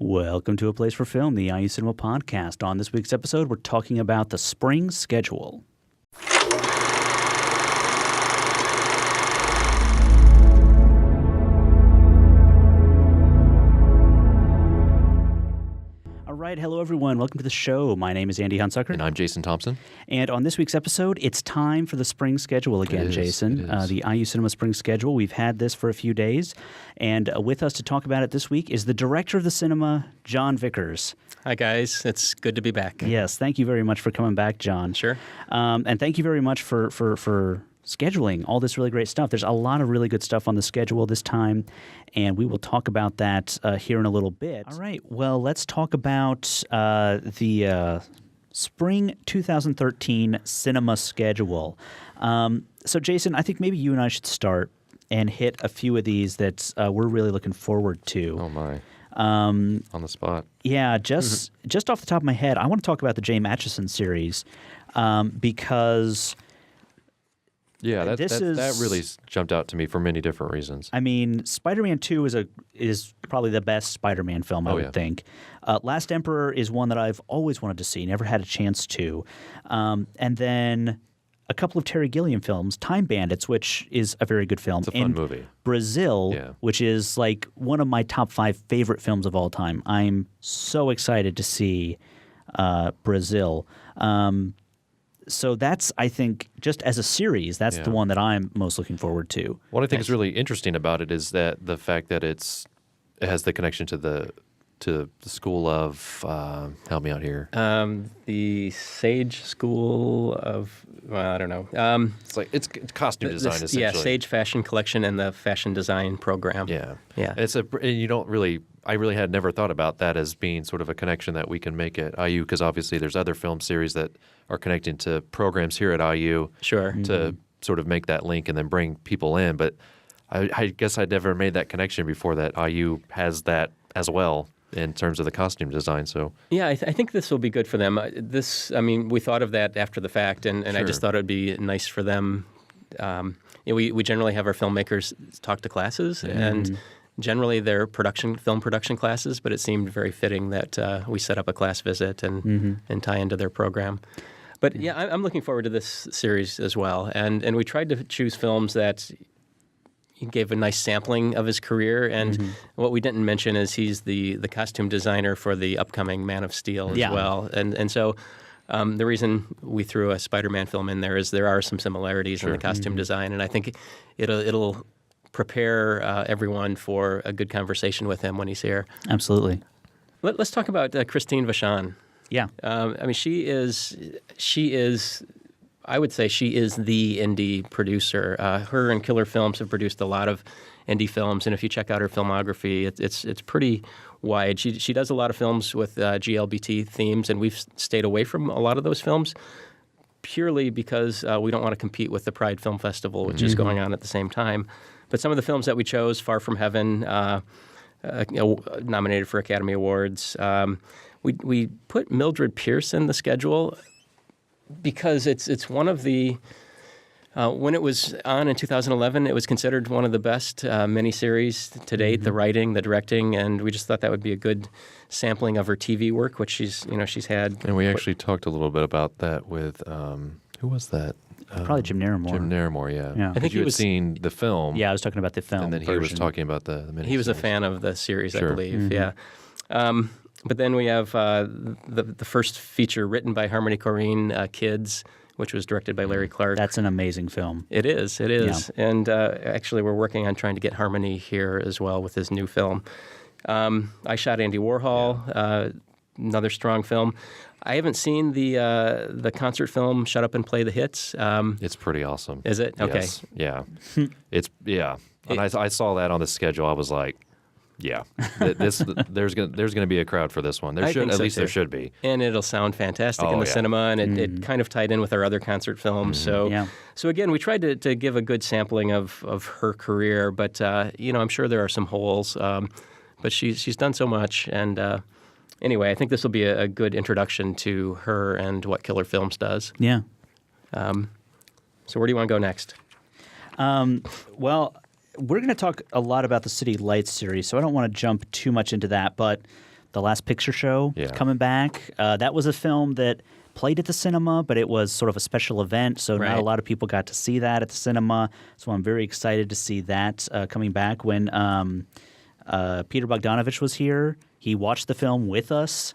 Welcome to A Place for Film, the IU Cinema podcast. On this week's episode, we're talking about the spring schedule. Hello, everyone. Welcome to the show. My name is Andy Hunsucker. And I'm Jason Thompson. And on this week's episode, it's time for the spring schedule again, Jason. The IU Cinema spring schedule. We've had this for a few days. And with us to talk about it this week is the director of the cinema, Jon Vickers. Hi, guys. It's good to be back. Yes. Thank you very much for coming back, John. Sure. And thank you very much for scheduling all this really great stuff. There's a lot of really good stuff on the schedule this time, and we will talk about that here in a little bit. All right. Well, let's talk about the spring 2013 cinema schedule. So, Jason, I think maybe you and I should start and hit a few of these that we're really looking forward to. Oh, my. On the spot. Yeah, just off the top of my head, I want to talk about the Jameson Series because... Yeah, that really jumped out to me for many different reasons. I mean, Spider-Man 2 is probably the best Spider-Man film, I would think. Last Emperor is one that I've always wanted to see, never had a chance to. And then a couple of Terry Gilliam films, Time Bandits, which is a very good film. It's a fun movie. Brazil, which is like one of my top 5 favorite films of all time. I'm so excited to see Brazil. So that's, I think, just as a series, that's the one that I'm most looking forward to. What I think is really interesting about it is that the fact that it has the connection to the school of help me out here. The Sage School of I don't know. It's costume design essentially. Yeah, Sage Fashion Collection and the fashion design program. Yeah. I really had never thought about that as being sort of a connection that we can make at IU, because obviously there's other film series that are connecting to programs here at IU to sort of make that link and then bring people in. But I guess I'd never made that connection before, that IU has that as well in terms of the costume design. So yeah, I think this will be good for them. We thought of that after the fact, and I just thought it would be nice for them. We generally have our filmmakers talk to classes, and generally they're film production classes, but it seemed very fitting that we set up a class visit and tie into their program. But I'm looking forward to this series as well. And we tried to choose films that gave a nice sampling of his career. And what we didn't mention is he's the costume designer for the upcoming Man of Steel as well. And so the reason we threw a Spider-Man film in there is there are some similarities in the costume design. And I think it'll prepare everyone for a good conversation with him when he's here. Absolutely. Let's talk about Christine Vachon. Yeah. She is, I would say she is the indie producer. Her and Killer Films have produced a lot of indie films, and if you check out her filmography, it's pretty wide. She does a lot of films with GLBT themes, and we've stayed away from a lot of those films purely because we don't want to compete with the Pride Film Festival, which is going on at the same time. But some of the films that we chose, Far From Heaven, nominated for Academy Awards. We put Mildred Pierce in the schedule because it's one of the when it was on in 2011, it was considered one of the best miniseries to date. The writing, the directing, and we just thought that would be a good sampling of her TV work, which she's had. And we actually talked a little bit about that with who was that? Probably Jim Narramore. Jim Narramore, yeah. I think you had seen the film. Yeah, I was talking about the film. And then version. he was talking about the miniseries. He was a fan of the series, I believe. Yeah. But then we have the first feature written by Harmony Korine, Kids, which was directed by Larry Clark. That's an amazing film. It is. Yeah. And actually we're working on trying to get Harmony here as well with his new film. I Shot Andy Warhol, another strong film. I haven't seen the concert film Shut Up and Play the Hits. It's pretty awesome. Is it? Okay. Yes. When I saw that on the schedule, I was like, there's gonna be a crowd for this one. There should be. And it'll sound fantastic in the cinema, and it kind of tied in with our other concert films. So again, we tried to give a good sampling of her career, but I'm sure there are some holes. But she's done so much, and anyway, I think this will be a good introduction to her and what Killer Films does. Yeah. So where do you want to go next? Well, we're going to talk a lot about the City Lights series, so I don't want to jump too much into that. But The Last Picture Show coming back. That was a film that played at the cinema, but it was sort of a special event, so not a lot of people got to see that at the cinema. So I'm very excited to see that coming back. When Peter Bogdanovich was here, he watched the film with us,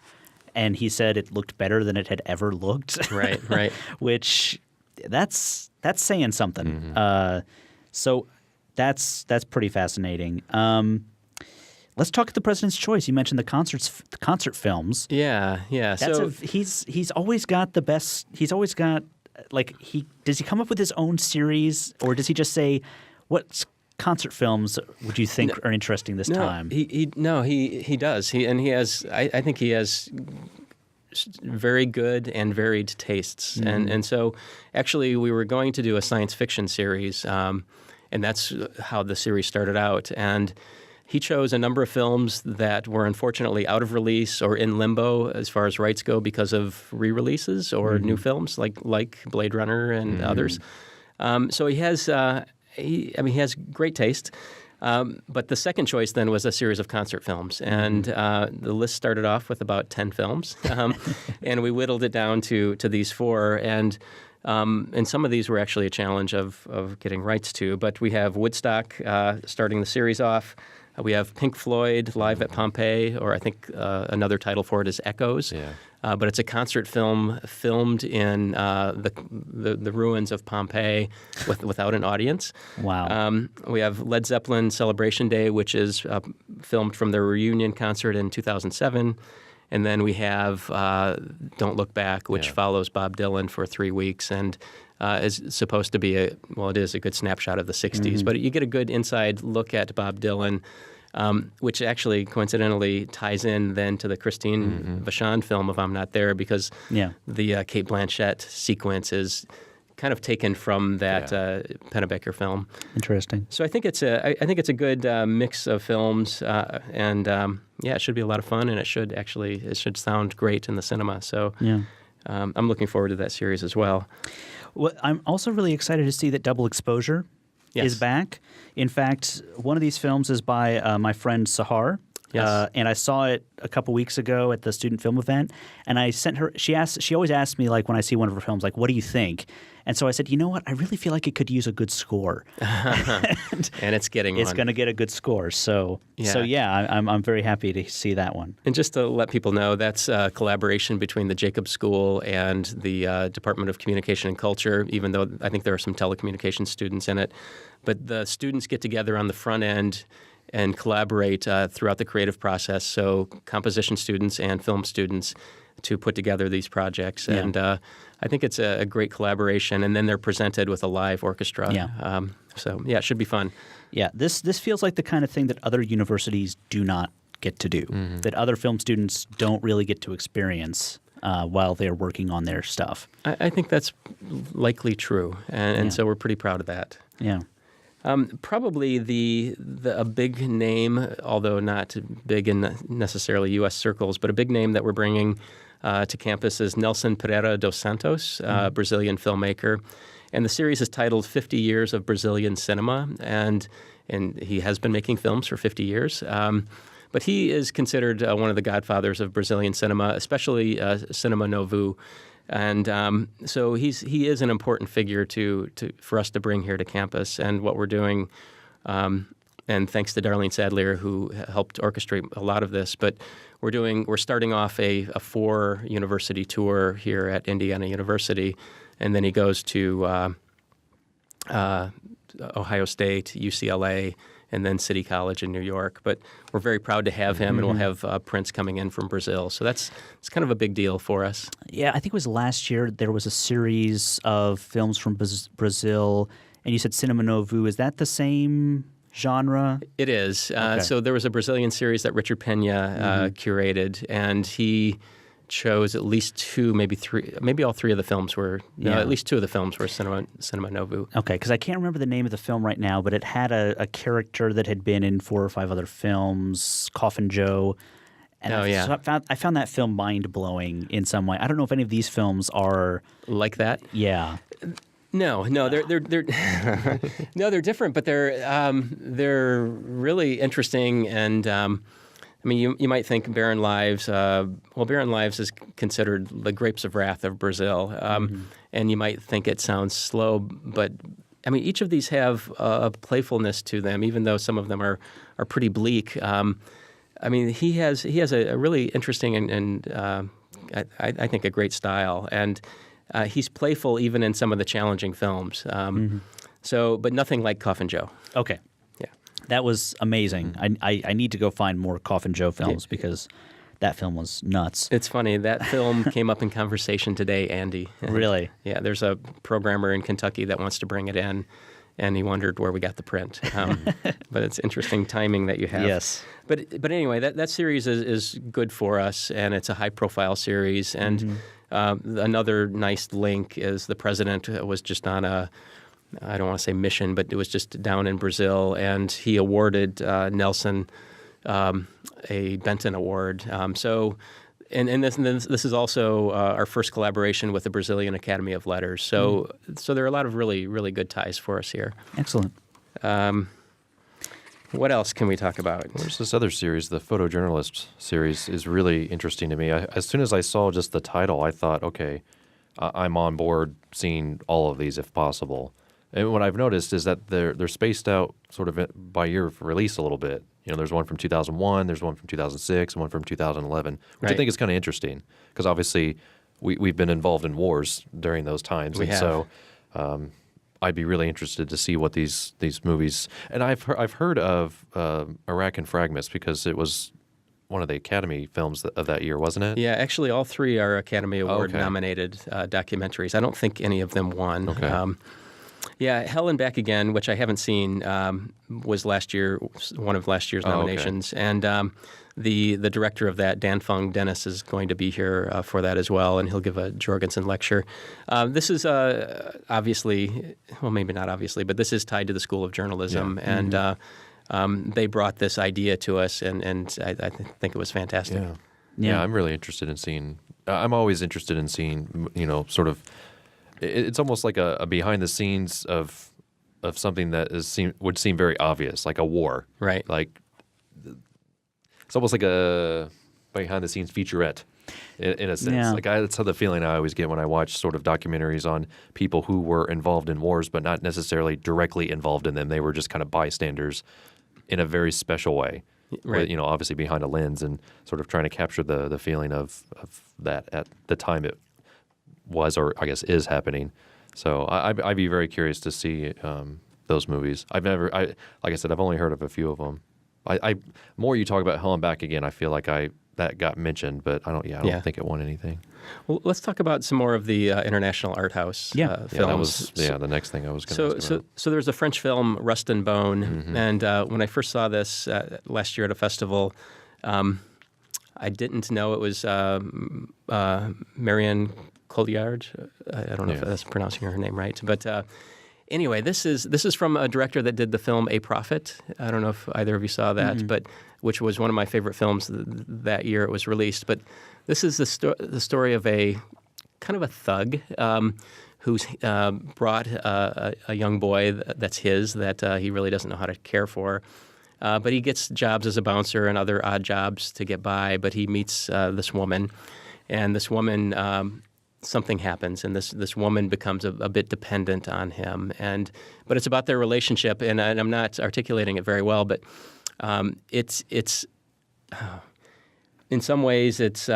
and he said it looked better than it had ever looked. Right. Which that's saying something. Mm-hmm. So that's pretty fascinating. Let's talk The President's Choice. You mentioned the concert films. Yeah. He's always got the best. He's always got does he come up with his own series, or does he just say what concert films would you think are interesting this time? He does. I think he has very good and varied tastes. Mm-hmm. And so actually we were going to do a science fiction series, and that's how the series started out. And he chose a number of films that were unfortunately out of release or in limbo as far as rights go because of re-releases or new films like Blade Runner and others. So he has he has great taste. But the second choice then was a series of concert films, and the list started off with about 10 films, and we whittled it down to these 4. And some of these were actually a challenge of getting rights to. But we have Woodstock starting the series off. We have Pink Floyd Live at Pompeii, or I think another title for it is Echoes. Yeah. But it's a concert film filmed in the ruins of Pompeii without an audience. Wow. We have Led Zeppelin Celebration Day, which is filmed from their reunion concert in 2007. And then we have Don't Look Back, which follows Bob Dylan for 3 weeks and is supposed to be it is a good snapshot of the 60s. But you get a good inside look at Bob Dylan, which actually coincidentally ties in then to the Christine Vachon film of I'm Not There, because the Cate Blanchett sequence is kind of taken from that Pennebaker film. Interesting. So I think it's a good mix of films, and it should be a lot of fun, and it should sound great in the cinema. So I'm looking forward to that series as well. Well, I'm also really excited to see that Double Exposure is back. In fact, one of these films is by my friend Sahar. Yes. And I saw it a couple weeks ago at the student film event, and I sent her. She always asks me, like, when I see one of her films, like, what do you think? And so I said, you know what? I really feel like it could use a good score. And it's getting it's one. going to get a good score. I'm very happy to see that one. And just to let people know, that's a collaboration between the Jacobs School and the Department of Communication and Culture, even though I think there are some telecommunications students in it. But the students get together on the front end and collaborate throughout the creative process, so composition students and film students, to put together these projects. Yeah. And I think it's a great collaboration, and then they're presented with a live orchestra. Yeah. It should be fun. Yeah, this feels like the kind of thing that other universities do not get to do, that other film students don't really get to experience while they're working on their stuff. I think that's likely true, and so we're pretty proud of that. Yeah. Probably a big name, although not big in necessarily U.S. circles, but a big name that we're bringing to campus is Nelson Pereira dos Santos, Brazilian filmmaker. And the series is titled 50 Years of Brazilian Cinema, and he has been making films for 50 years. But he is considered one of the godfathers of Brazilian cinema, especially Cinema Novo. And so he is an important figure for us to bring here to campus. And what we're doing, and thanks to Darlene Sadlier, who helped orchestrate a lot of this, but we're starting off a 4-university tour here at Indiana University, and then he goes to Ohio State, UCLA, and then City College in New York. But we're very proud to have him, and we'll have Prince coming in from Brazil. So it's kind of a big deal for us. Yeah, I think it was last year there was a series of films from Brazil, and you said Cinema Novo. Is that the same genre? It is. Okay. So there was a Brazilian series that Richard Pena curated, and he chose at least 2, maybe 3, maybe all 3 of the films were, at least 2 of the films were Cinema Novo. Okay, because I can't remember the name of the film right now, but it had a character that had been in 4 or 5 other films, Coffin Joe. And I found that film mind-blowing in some way. I don't know if any of these films are like that. Yeah. No, they're no, they're different, but they're really interesting, and I mean, you might think Barren Lives. Barren Lives is considered the grapes of wrath of Brazil, and you might think it sounds slow, but I mean, each of these have a playfulness to them, even though some of them are pretty bleak. I mean, he has a really interesting and I think a great style, and he's playful even in some of the challenging films. So, but nothing like Coffin Joe. Okay. Yeah. That was amazing. I need to go find more Coffin Joe films because that film was nuts. It's funny. That film came up in conversation today, Andy. Really? Yeah, there's a programmer in Kentucky that wants to bring it in, and he wondered where we got the print. But it's interesting timing that you have. Yes. But anyway, that series is good for us, and it's a high-profile series. And another nice link is the president was just on I don't want to say mission, but it was just down in Brazil, and he awarded Nelson a Benton Award. And this is also our first collaboration with the Brazilian Academy of Letters. So there are a lot of really, really good ties for us here. Excellent. What else can we talk about? There's this other series, the Photojournalist series, is really interesting to me. As soon as I saw just the title, I thought, okay, I'm on board seeing all of these if possible. And what I've noticed is that they're spaced out sort of by year of release a little bit. You know, there's one from 2001, there's one from 2006, and one from 2011, which I think is kind of interesting because obviously we've been involved in wars during those times. We have. So I'd be really interested to see what these movies. And I've heard of Iraq and Fragments because it was one of the Academy films of that year, wasn't it? Yeah, actually, all three are Academy Award nominated documentaries. I don't think any of them won. Okay. Yeah, Hell and Back Again, which I haven't seen, was one of last year's nominations, and the director of that, Dan Fung Dennis, is going to be here for that as well, and he'll give a Jorgensen lecture. This is obviously, well, maybe not obviously, but this is tied to the School of Journalism, and they brought this idea to us, and I think it was fantastic. Yeah, I'm really interested in seeing. I'm always interested in seeing, sort of. It's almost like a behind the scenes of something that would seem very obvious, like a war. Right. Like it's almost like a behind the scenes featurette in a sense. Yeah. Like that's how the feeling I always get when I watch sort of documentaries on people who were involved in wars, but not necessarily directly involved in them. They were just kind of bystanders in a very special way. Right. With, obviously behind a lens and sort of trying to capture the feeling of that at the time it was, or I guess is happening. So I'd be very curious to see those movies. Like I said, I've only heard of a few of them. More you talk about Hell and Back Again, I feel like that got mentioned, but I don't think it won anything. Well, let's talk about some more of the international art house films. That was the next thing I was going to ask about. So there's a French film, Rust and Bone, and when I first saw this last year at a festival, I didn't know it was Marianne Cotillard. I don't know if that's pronouncing her name right, but anyway, this is from a director that did the film A Prophet. I don't know if either of you saw that, but which was one of my favorite films that year it was released. But this is the story of a kind of a thug who's brought a young boy that's his that he really doesn't know how to care for. But he gets jobs as a bouncer and other odd jobs to get by. But he meets this woman, and this woman. Something happens, and this woman becomes a bit dependent on him. But it's about their relationship, and I'm not articulating it very well, but it's in some ways it's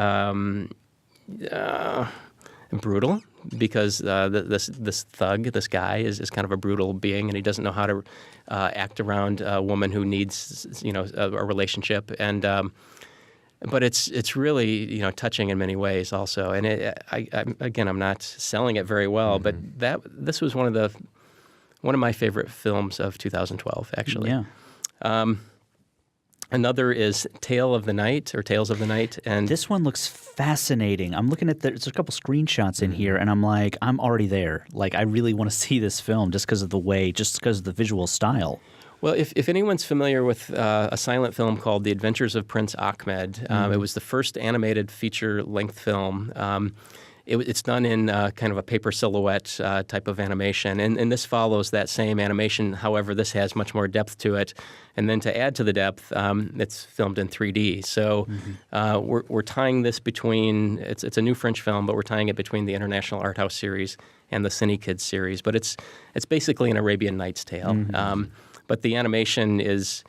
brutal because this thug, this guy, is kind of a brutal being, and he doesn't know how to act around a woman who needs a relationship and. But it's really touching in many ways also, and I'm not selling it very well, but this was one of my favorite films of 2012 actually. Yeah. Another is Tales of the Night, and this one looks fascinating. I'm looking at there's a couple screenshots in here, and I'm like, I'm already there. Like, I really want to see this film just because of the visual style. Well, if anyone's familiar with a silent film called The Adventures of Prince Ahmed, it was the first animated feature-length film, it's done in kind of a paper silhouette type of animation. And this follows that same animation. However, this has much more depth to it. And then to add to the depth, it's filmed in 3D. So we're tying this between, it's a new French film, but we're tying it between the International Art House series and the Cine Kids series. But it's basically an Arabian Nights tale. But the animation is...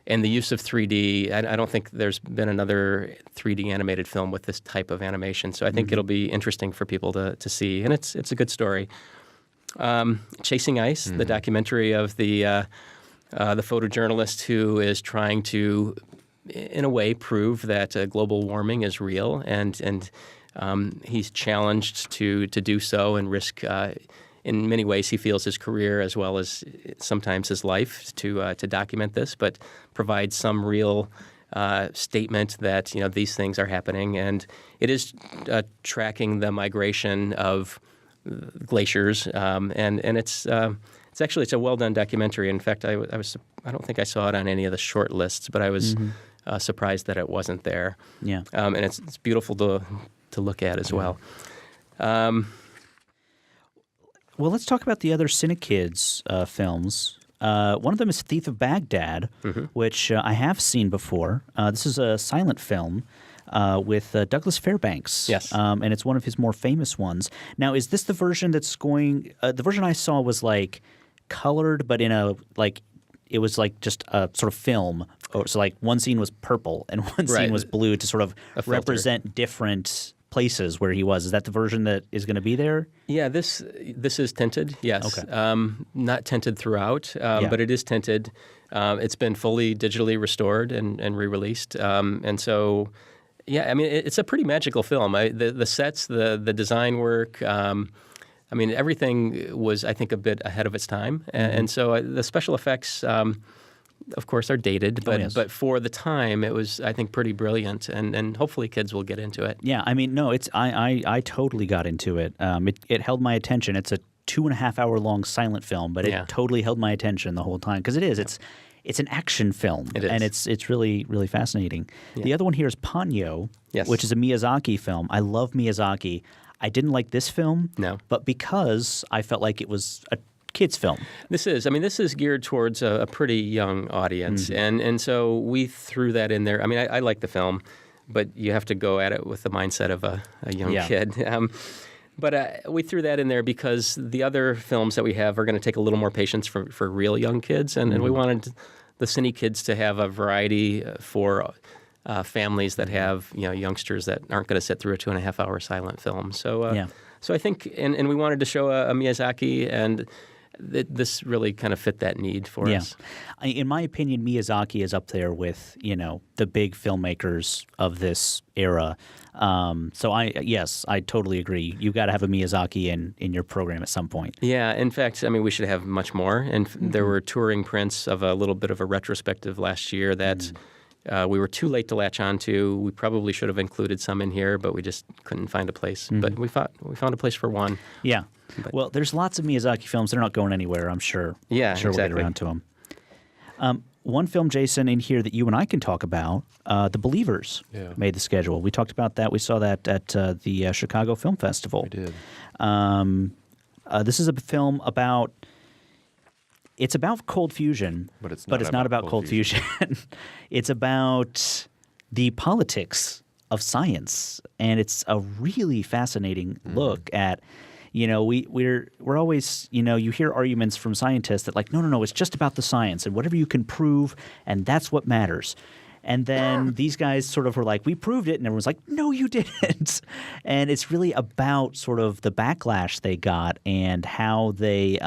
And the use of 3D, I don't think there's been another 3D animated film with this type of animation. So I think it'll be interesting for people to see. And it's a good story. Chasing Ice, the documentary of the photojournalist who is trying to, in a way, prove that global warming is real. And he's challenged to do so and risk... in many ways, he feels his career as well as sometimes his life to document this, but provide some real statement that these things are happening, and it is tracking the migration of glaciers, and it's actually a well done documentary. In fact, I don't think I saw it on any of the short lists, but I was surprised that it wasn't there. Yeah, and it's beautiful to look at as well. Well, let's talk about the other Cinekids films. One of them is Thief of Baghdad, which I have seen before. This is a silent film with Douglas Fairbanks. Yes. And it's one of his more famous ones. Now, is this the version that's going the version I saw was like colored, but in a it was like just a sort of film. So like one scene was purple and one scene was blue to sort of represent different places where he was. Is that the version that is going to be there? Yeah, this is tinted, yes. Okay. Not tinted throughout, but it is tinted. It's been fully digitally restored and re-released. And so, yeah, I mean, it's a pretty magical film. The sets, the design work, everything was, I think, a bit ahead of its time. And so the special effects... of course, are dated, but for the time, it was, I think, pretty brilliant, and hopefully kids will get into it. Yeah, I mean, no, I totally got into it. It held my attention. It's a 2.5 hour long silent film, but it totally held my attention the whole time because it is. It's an action film, and it's really, really fascinating. Yeah. The other one here is Ponyo, which is a Miyazaki film. I love Miyazaki. I didn't like this film, but because I felt like it was a kids film. This is geared towards a pretty young audience, and so we threw that in there. I mean, I like the film, but you have to go at it with the mindset of a young kid. But we threw that in there because the other films that we have are going to take a little more patience for real young kids, and we wanted the Cine Kids to have a variety for families that have youngsters that aren't going to sit through a 2.5 hour silent film. So so I think, and we wanted to show a Miyazaki, and this really kind of fit that need for us. In my opinion, Miyazaki is up there with, the big filmmakers of this era. So I totally agree. You got to have a Miyazaki in your program at some point. Yeah, in fact, we should have much more. And there were touring prints of a little bit of a retrospective last year that we were too late to latch onto. We probably should have included some in here, but we just couldn't find a place. But we found a place for one. Yeah. Well, there's lots of Miyazaki films. They're not going anywhere, I'm sure. Yeah, I'm sure exactly. We'll get around to them. One film, Jason, in here that you and I can talk about, The Believers made the schedule. We talked about that. We saw that at the Chicago Film Festival. We did. This is a film about... It's about cold fusion, but it's not about cold fusion. It's about the politics of science, and it's a really fascinating look at... we're always, you hear arguments from scientists that no, it's just about the science and whatever you can prove, and that's what matters. And then these guys sort of were like, we proved it, and everyone's like, no, you didn't. And it's really about sort of the backlash they got and how they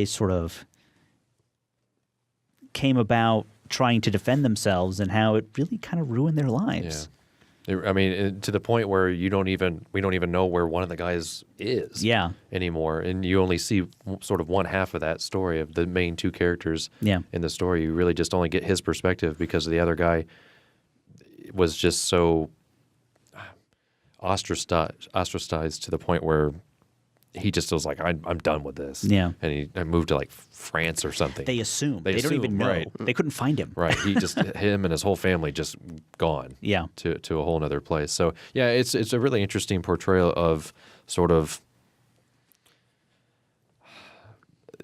sort of came about trying to defend themselves and how it really kind of ruined their lives. Yeah. To the point where we don't even know where one of the guys is anymore. And you only see sort of one half of that story of the main two characters in the story. You really just only get his perspective because the other guy was just so ostracized to the point where he just was like, I'm done with this. Yeah. And he moved to like France or something. They assume. They don't even know. Right. They couldn't find him. Right. He just, him and his whole family just gone. Yeah. To a whole nother place. So yeah, it's a really interesting portrayal of sort of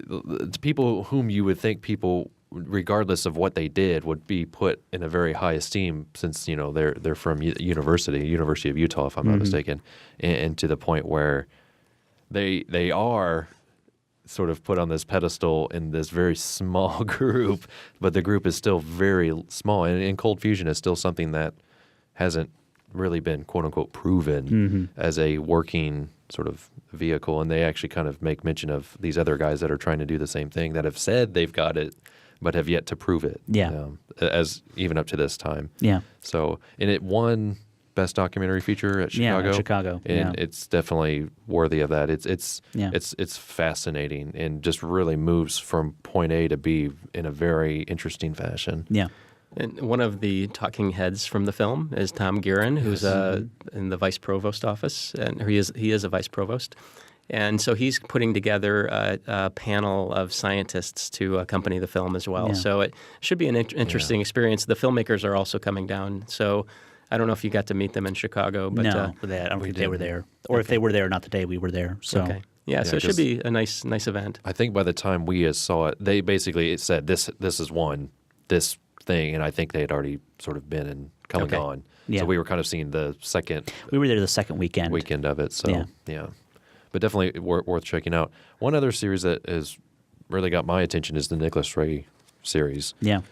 the people whom you would think people, regardless of what they did, would be put in a very high esteem, since they're from University of Utah, if I'm not mistaken, and to the point where they are sort of put on this pedestal in this very small group, but the group is still very small, and Cold Fusion is still something that hasn't really been quote unquote proven as a working sort of vehicle. And they actually kind of make mention of these other guys that are trying to do the same thing, that have said they've got it but have yet to prove it. Yeah. As even up to this time. Yeah. So, and it won Best Documentary Feature at Chicago. Yeah, at Chicago. And it's definitely worthy of that. It's fascinating and just really moves from point A to B in a very interesting fashion. Yeah. And one of the talking heads from the film is Tom Guerin, who's in the vice provost office, and he is a vice provost. And so he's putting together a panel of scientists to accompany the film as well. Yeah. So it should be an interesting experience. The filmmakers are also coming down. So I don't know if you got to meet them in Chicago. But, no, I don't think they were there. Or if they were there, not the day we were there. So. Okay. Yeah, so it should be a nice event. I think by the time we saw it, they basically said this is this thing, and I think they had already sort of been and come and gone. Yeah. So we were kind of seeing the second. We were there the second weekend of it. So yeah. But definitely worth checking out. One other series that has really got my attention is the Nicholas Ray series. Yeah.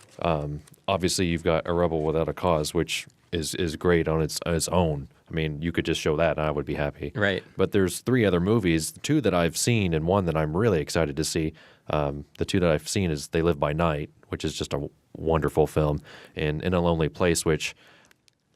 Obviously, you've got A Rebel Without a Cause, which is great on its own. I mean, you could just show that and I would be happy. Right. But there's 3 other movies, 2 that I've seen and 1 that I'm really excited to see. The 2 that I've seen is They Live by Night, which is just a wonderful film, and In a Lonely Place, which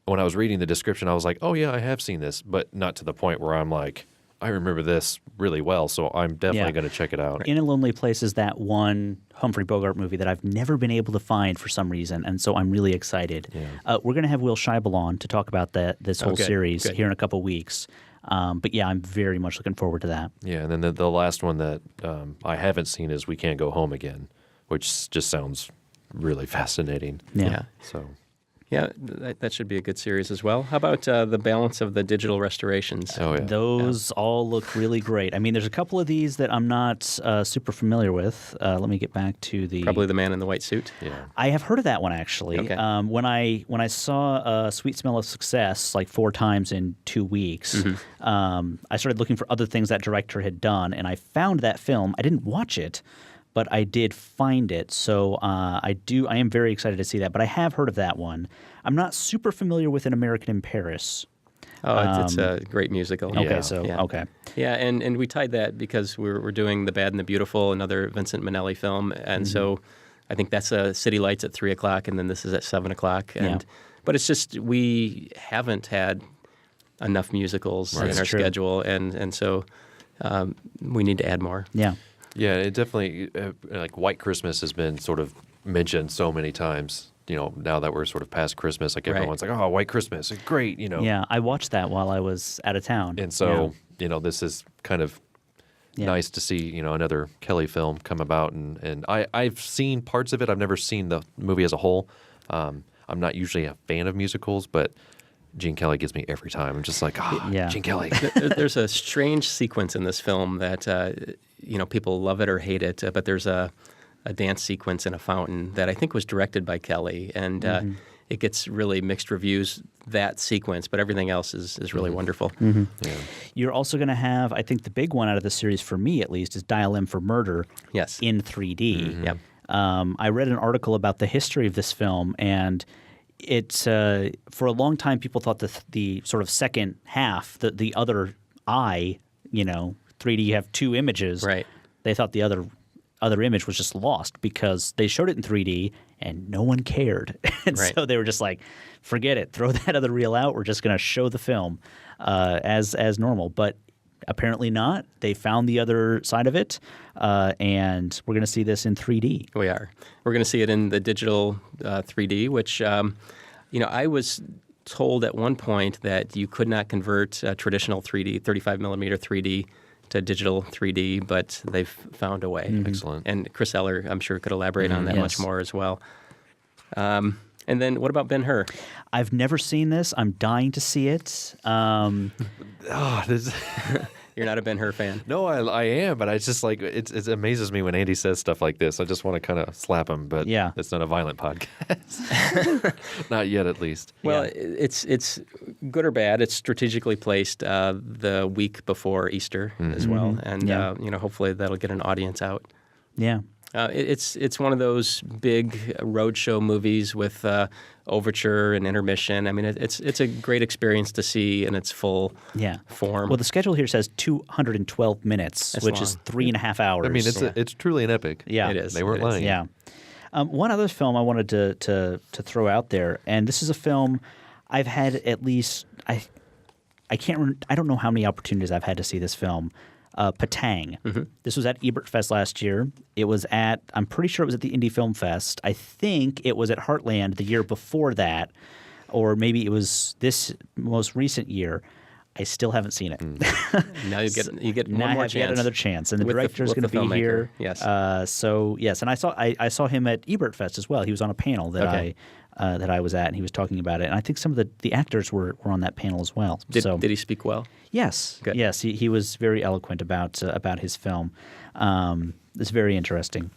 when I was reading the description, I was like, oh yeah, I have seen this, but not to the point where I'm like, I remember this really well, so I'm definitely going to check it out. In a Lonely Place is that one Humphrey Bogart movie that I've never been able to find for some reason, and so I'm really excited. Yeah. We're going to have Will Scheibel on to talk about this whole series here in a couple weeks. But yeah, I'm very much looking forward to that. Yeah, and then the last one that I haven't seen is We Can't Go Home Again, which just sounds really fascinating. Yeah. So. Yeah, that should be a good series as well. How about the balance of the digital restorations? Oh, yeah. Those all look really great. I mean, there's a couple of these that I'm not super familiar with. Let me get back to the... Probably The Man in the White Suit? Yeah. I have heard of that one, actually. Okay. When I saw Sweet Smell of Success like 4 times in 2 weeks, I started looking for other things that director had done, and I found that film. I didn't watch it, but I did find it, so I am very excited to see that. But I have heard of that one. I'm not super familiar with An American in Paris. Oh, it's a great musical. Okay, okay. Yeah, and we tied that because we're doing The Bad and the Beautiful, another Vincent Minnelli film, and so I think that's City Lights at 3 o'clock, and then this is at 7 o'clock. But it's just we haven't had enough musicals in our schedule, and so we need to add more. Yeah. Yeah, it definitely, like White Christmas has been sort of mentioned so many times, now that we're sort of past Christmas, like everyone's like, oh, White Christmas, great, Yeah, I watched that while I was out of town. And so, this is kind of nice to see, another Kelly film come about. And I've seen parts of it. I've never seen the movie as a whole. I'm not usually a fan of musicals, but Gene Kelly gets me every time. I'm just like, Gene Kelly. There's a strange sequence in this film that, people love it or hate it, but there's a dance sequence in a fountain that I think was directed by Kelly, and it gets really mixed reviews, that sequence, but everything else is really wonderful. Yeah. You're also going to have, I think the big one out of the series, for me at least, is Dial M for Murder in 3D. Yep. I read an article about the history of this film, and it's for a long time people thought the sort of second half, the other eye, 3D, you have 2 images. Right. They thought the other image was just lost because they showed it in 3D and no one cared. And so they were just like, forget it, throw that other reel out. We're just going to show the film as normal. But apparently not. They found the other side of it, and we're going to see this in 3D. We are. We're going to see it in the digital 3D, which, I was told at one point that you could not convert traditional 3D, 35 millimeter 3D to digital 3D, but they've found a way. Excellent. And Chris Eller, I'm sure, could elaborate on that much more as well. And then what about Ben-Hur? I've never seen this. I'm dying to see it. You're not a Ben-Hur fan? No, I am, but I just like it amazes me when Andy says stuff like this. I just want to kind of slap him, but it's not a violent podcast. Not yet, at least. Well, it's good or bad. It's strategically placed the week before Easter as well, and hopefully that'll get an audience out. Yeah. It's one of those big roadshow movies with overture and intermission. I mean, it's a great experience to see in its full form. Well, the schedule here says 212 minutes, which is 3.5 hours. I mean, it's truly an epic. Yeah, it is. They weren't lying. Yeah. One other film I wanted to throw out there, and this is a film I've had at least I don't know how many opportunities I've had to see this film. Patang. This was at Ebert Fest last year. It was I'm pretty sure it was at the Indie Film Fest. I think it was at Heartland the year before that, or maybe it was this most recent year. I still haven't seen it. Now you get one more chance. Yet another chance, and the director is going to be here. Yes. So yes, and I saw him at Ebert Fest as well. He was on a panel that I was at, and he was talking about it. And I think some of the actors were on that panel as well. Did he speak well? Yes. Good. Yes, he was very eloquent about his film. It's very interesting.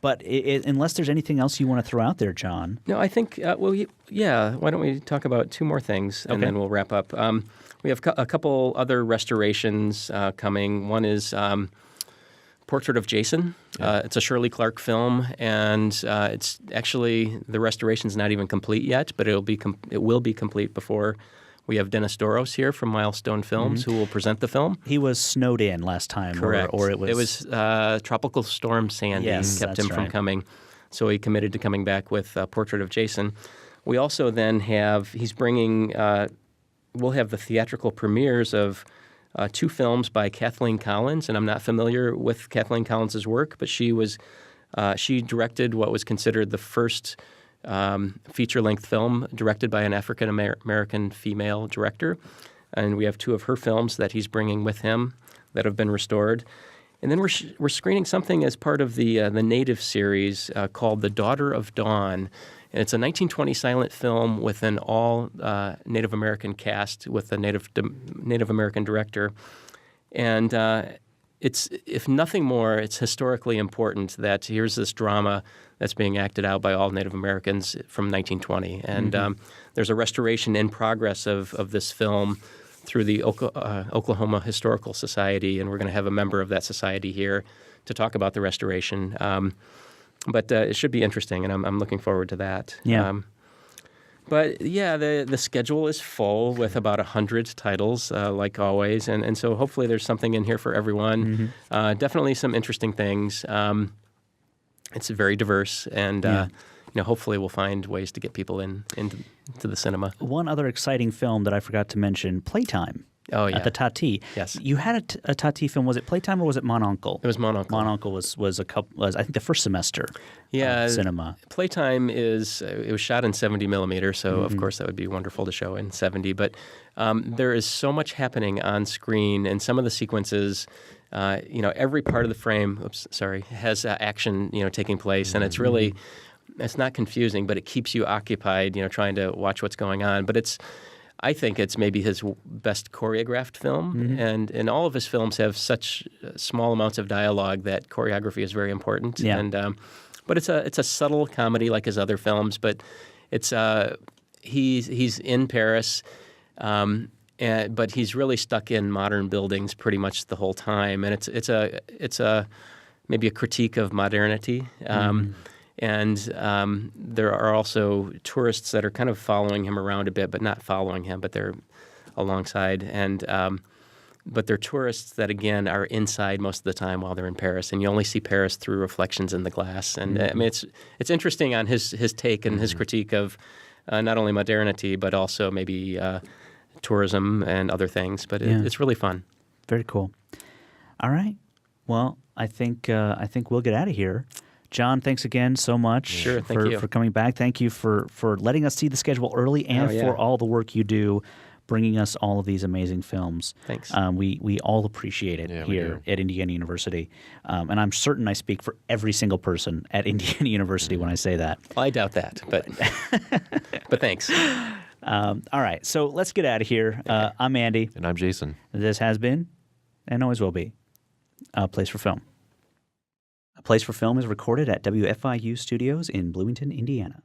But unless there's anything else you want to throw out there, John. No, I think, why don't we talk about two more things, and then we'll wrap up. We have a couple other restorations coming. One is Portrait of Jason. It's a Shirley Clarke film, and it's actually, the restoration's not even complete yet, but it will be complete before we have Dennis Doros here from Milestone Films, who will present the film. He was snowed in last time. Correct. Or it was Tropical Storm Sandy kept him from coming. So he committed to coming back with Portrait of Jason. We also then he's bringing, we'll have the theatrical premieres of two films by Kathleen Collins, and I'm not familiar with Kathleen Collins' work, but she directed what was considered the first feature-length film directed by an African-American female director. And we have two of her films that he's bringing with him that have been restored. And then we're screening something as part of the Native series called The Daughter of Dawn. And it's a 1920 silent film with an all Native American cast with a Native American director. And it's, if nothing more, it's historically important that here's this drama that's being acted out by all Native Americans from 1920. And there's a restoration in progress of this film through the Oklahoma Historical Society, and we're going to have a member of that society here to talk about the restoration. But it should be interesting, and I'm looking forward to that. Yeah. But yeah, the schedule is full with about 100 titles, like always, and so hopefully there's something in here for everyone. Definitely some interesting things. It's very diverse, and hopefully we'll find ways to get people into the cinema. One other exciting film that I forgot to mention, Playtime. Oh, yeah. At the Tati. Yes. You had a Tati film. Was it Playtime or was it Mon Oncle? It was Mon Oncle. Mon Oncle was I think the first semester of cinema. Playtime it was shot in 70 millimeter, so of course that would be wonderful to show in 70. But there is so much happening on screen, and some of the sequences, every part of the frame, has action, taking place, and it's really, it's not confusing, but it keeps you occupied, trying to watch what's going on. But I think it's maybe his best choreographed film, and all of his films have such small amounts of dialogue that choreography is very important. Yeah. And but it's a subtle comedy like his other films, but it's he's in Paris, but he's really stuck in modern buildings pretty much the whole time, and it's maybe a critique of modernity. And there are also tourists that are kind of following him around a bit, but not following him, but they're alongside. And but they're tourists that, again, are inside most of the time while they're in Paris. And you only see Paris through reflections in the glass. And I mean, it's interesting on his take and his critique of not only modernity, but also maybe tourism and other things. But it's really fun. Very cool. All right. Well, I think we'll get out of here. John, thanks again so much thank you for coming back. Thank you for letting us see the schedule early and for all the work you do bringing us all of these amazing films. Thanks. We all appreciate it here at Indiana University. And I'm certain I speak for every single person at Indiana University when I say that. Well, I doubt that, but but thanks. All right, so let's get out of here. I'm Andy. And I'm Jason. This has been, and always will be, A Place for Film. A Place for Film is recorded at WFIU Studios in Bloomington, Indiana.